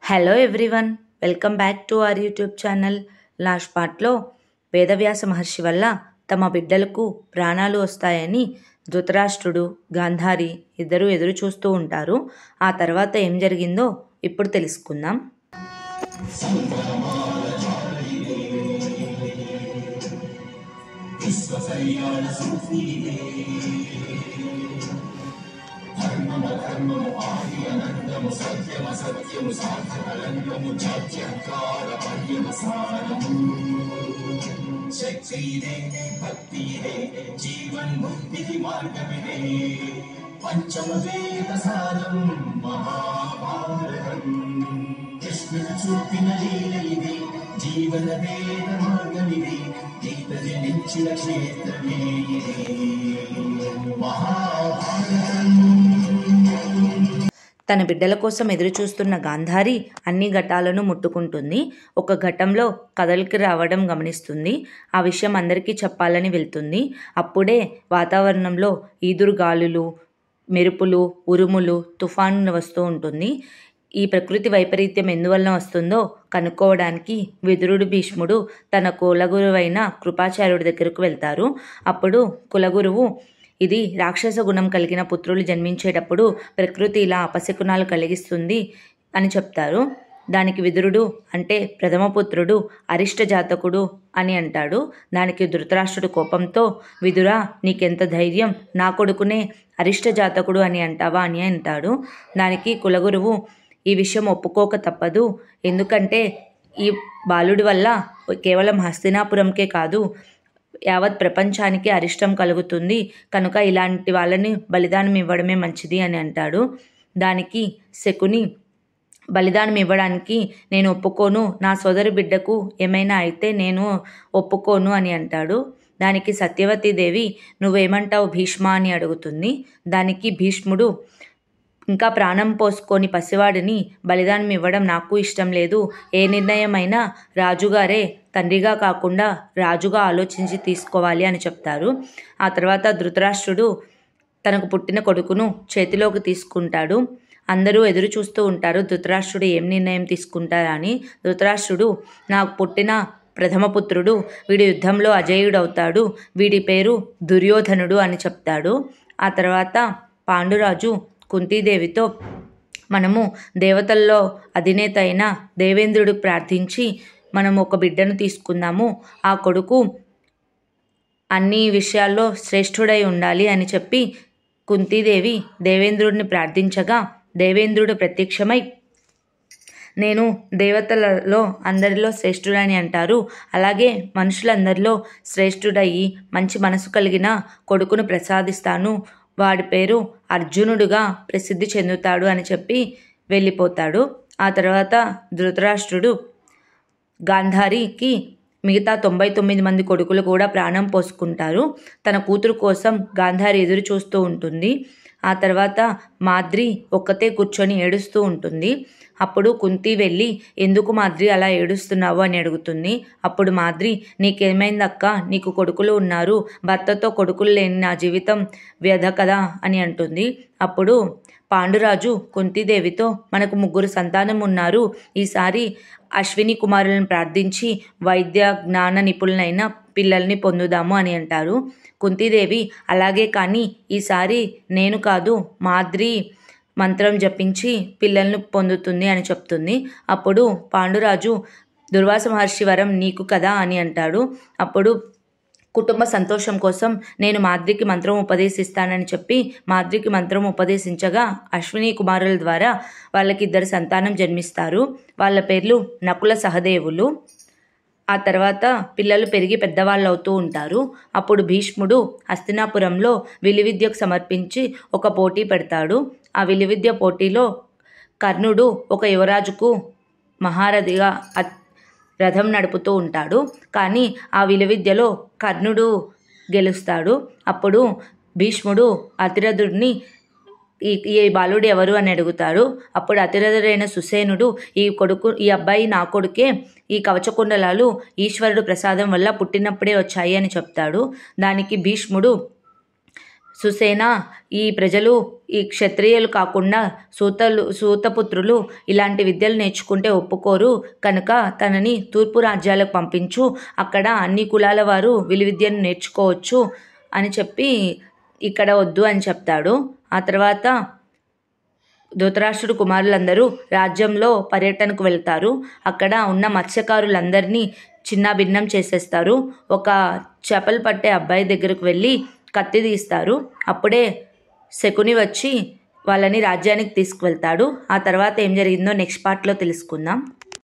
Hello everyone, welcome back to our YouTube channel. Last పార్ట్లో వేదవ్యాస మహర్షి వల్ల తమ బిడ్డలకు ప్రాణాలు వస్తాయని ధృతరాష్ట్రుడు, గాంధారి ఇద్దరు ఎదురు చూస్తూ ఉంటారు. ఆ తర్వాత ఏం జరిగిందో ఇప్పుడు తెలుసుకుందాం. జీవన్ ముక్తి మార్గమిదే పంచమవేద సారం మహాభారతం. కృష్ణుడు చూపిన లీల ఇది, జీవన వేద మార్గమిది, గీత జనించిన క్షేత్రమే మహాభారతం. తన బిడ్డల కోసం ఎదురు చూస్తున్న గాంధారి అన్ని ఘటాలను ముట్టుకుంటుంది. ఒక ఘటంలో కదలికి రావడం గమనిస్తుంది. ఆ విషయం అందరికీ చెప్పాలని వెళ్తుంది. అప్పుడే వాతావరణంలో ఈదురు గాలులు, మెరుపులు, ఉరుములు, తుఫాను వస్తూ ఉంటుంది. ఈ ప్రకృతి వైపరీత్యం ఎందువలన వస్తుందో కనుక్కోవడానికి విదురుడు, భీష్ముడు తన కులగురువైన కృపాచార్యుడి దగ్గరకు వెళ్తారు. అప్పుడు కులగురువు, ఇది రాక్షస గుణం కలిగిన పుత్రులు జన్మించేటప్పుడు ప్రకృతి ఇలా అపశకునాలు కలిగిస్తుంది అని చెప్తారు. దానికి విదురుడు, అంటే ప్రథమ పుత్రుడు అరిష్ట జాతకుడు అని అంటాడు. దానికి ధృతరాష్ట్రుడు కోపంతో, విదురా, నీకెంత ధైర్యం, నా కొడుకునే అరిష్ట జాతకుడు అని అంటావా అని అంటాడు. దానికి కులగురువు, ఈ విషయం ఒప్పుకోక తప్పదు. ఎందుకంటే ఈ బాలుడి వల్ల కేవలం హస్తినాపురంకే కాదు, యావత్ ప్రపంచానికి అరిష్టం కలుగుతుంది. కనుక ఇలాంటి వాళ్ళని బలిదానం ఇవ్వడమే మంచిది అని అంటాడు. దానికి శకుని, బలిదానం ఇవ్వడానికి నేను ఒప్పుకోను, నా సోదరి బిడ్డకు ఏమైనా అయితే నేను ఒప్పుకోను అని అంటాడు. దానికి సత్యవతీదేవి, నువ్వేమంటావు భీష్మ అని అడుగుతుంది. దానికి భీష్ముడు, ఇంకా ప్రాణం పోసుకొని పసివాడిని బలిదానం ఇవ్వడం నాకు ఇష్టం లేదు. ఏ నిర్ణయమైనా రాజుగారే తండ్రిగా కాకుండా రాజుగా ఆలోచించి తీసుకోవాలి అని చెప్తారు. ఆ తర్వాత ధృతరాష్ట్రుడు తనకు పుట్టిన కొడుకును చేతిలోకి తీసుకుంటాడు. అందరూ ఎదురు చూస్తూ ఉంటారు ధృతరాష్ట్రుడు ఏం నిర్ణయం తీసుకుంటారా అని. ధృతరాష్ట్రుడు, నాకు పుట్టిన ప్రథమ పుత్రుడు, వీడి యుద్ధంలో అజేయుడవుతాడు, వీడి పేరు దుర్యోధనుడు అని చెప్తాడు. ఆ తర్వాత పాండురాజు కుంతీదేవితో, మనము దేవతల్లో అధినేత అయిన దేవేంద్రుడికి ప్రార్థించి మనము ఒక బిడ్డను తీసుకుందాము, ఆ కొడుకు అన్ని విషయాల్లో శ్రేష్ఠుడై ఉండాలి అని చెప్పి కుంతీదేవి దేవేంద్రుడిని ప్రార్థించగా దేవేంద్రుడు ప్రత్యక్షమై, నేను దేవతలలో అందరిలో శ్రేష్ఠుడని అంటారు, అలాగే మనుషులందరిలో శ్రేష్ఠుడయి మంచి మనసు కలిగిన కొడుకును ప్రసాదిస్తాను, వాడి పేరు అర్జునుడుగా ప్రసిద్ధి చెందుతాడు అని చెప్పి వెళ్ళిపోతాడు. ఆ తర్వాత ధృతరాష్ట్రుడు గాంధారికి మిగతా 99 మంది కొడుకులు కూడా ప్రాణం పోసుకుంటారు. తన కూతురు కోసం గాంధారి ఎదురు చూస్తూ ఉంటుంది. ఆ తర్వాత మాద్రి ఒక్కతే కూర్చొని ఏడుస్తూ ఉంటుంది. అప్పుడు కుంతి వెళ్ళి, ఎందుకు మాద్రి అలా ఏడుస్తున్నావు అని అడుగుతుంది. అప్పుడు మాద్రి, నీకేమైందక్క, నీకు కొడుకులు ఉన్నారు, భర్తతో కొడుకులు లేని నా జీవితం వ్యధ కదా అని అంటుంది. అప్పుడు పాండురాజు కుంతీదేవితో, మనకు 3 సంతానం ఉన్నారు, ఈసారి అశ్విని కుమారులను ప్రార్థించి వైద్య జ్ఞాన నిపుణులైన పిల్లల్ని పొందుదాము అని అంటారు. కుంతీదేవి, అలాగే కానీ ఈసారి నేను కాదు, మాద్రి మంత్రం జపించి పిల్లలను పొందుతుంది అని చెప్తుంది. అప్పుడు పాండురాజు, దుర్వాస మహర్షి వరం నీకు కదా అని అంటాడు. అప్పుడు కుటుంబ సంతోషం కోసం నేను మాద్రికి మంత్రం ఉపదేశిస్తానని చెప్పి మాద్రికి మంత్రం ఉపదేశించగా అశ్విని కుమారుల ద్వారా వాళ్ళకి 2 సంతానం జన్మిస్తారు. వాళ్ళ పేర్లు నకుల, సహదేవులు. ఆ తర్వాత పిల్లలు పెరిగి పెద్దవాళ్ళు అవుతూ ఉంటారు. అప్పుడు భీష్ముడు హస్తినాపురంలో విలువిద్యకు సమర్పించి ఒక పోటీ పెడతాడు. ఆ విలువిద్య పోటీలో కర్ణుడు ఒక యువరాజుకు మహారథిగా రథం నడుపుతూ ఉంటాడు. కానీ ఆ విలువిద్యలో కర్ణుడు గెలుస్తాడు. అప్పుడు భీష్ముడు అతిరథుడిని, ఈ బాలుడు ఎవరు అని అడుగుతాడు. అప్పుడు అతిరథుడైన సుసేనుడు, ఈ అబ్బాయి నా కొడుకే, ఈ కవచకుండలాలు ఈశ్వరుడు ప్రసాదం వల్ల పుట్టినప్పుడే వచ్చాయి అని చెప్తాడు. దానికి భీష్ముడు, సుసేన ఈ ప్రజలు ఈ క్షత్రియులు కాకుండా సూతపుత్రులు ఇలాంటి విద్యలు నేర్చుకుంటే ఒప్పుకోరు, కనుక తనని తూర్పు రాజ్యాలకు పంపించు, అక్కడ అన్ని కులాల వారు విలువిద్యను నేర్చుకోవచ్చు అని చెప్పి ఇక్కడ వద్దు అని చెప్తాడు. ఆ తర్వాత ధృతరాష్ట్రుడు కుమారులందరూ రాజ్యంలో పర్యటనకు వెళ్తారు. అక్కడ ఉన్న మత్స్యకారులందరినీ చిన్న భిన్నం చేసేస్తారు. ఒక చేపలు పట్టే అబ్బాయి దగ్గరకు వెళ్ళి కత్తి తీస్తారు. అప్పుడే శకుని వచ్చి వాళ్ళని రాజ్యానికి తీసుకువెళ్తాడు. ఆ తర్వాత ఏం జరిగిందో నెక్స్ట్ పార్ట్లో తెలుసుకుందాం.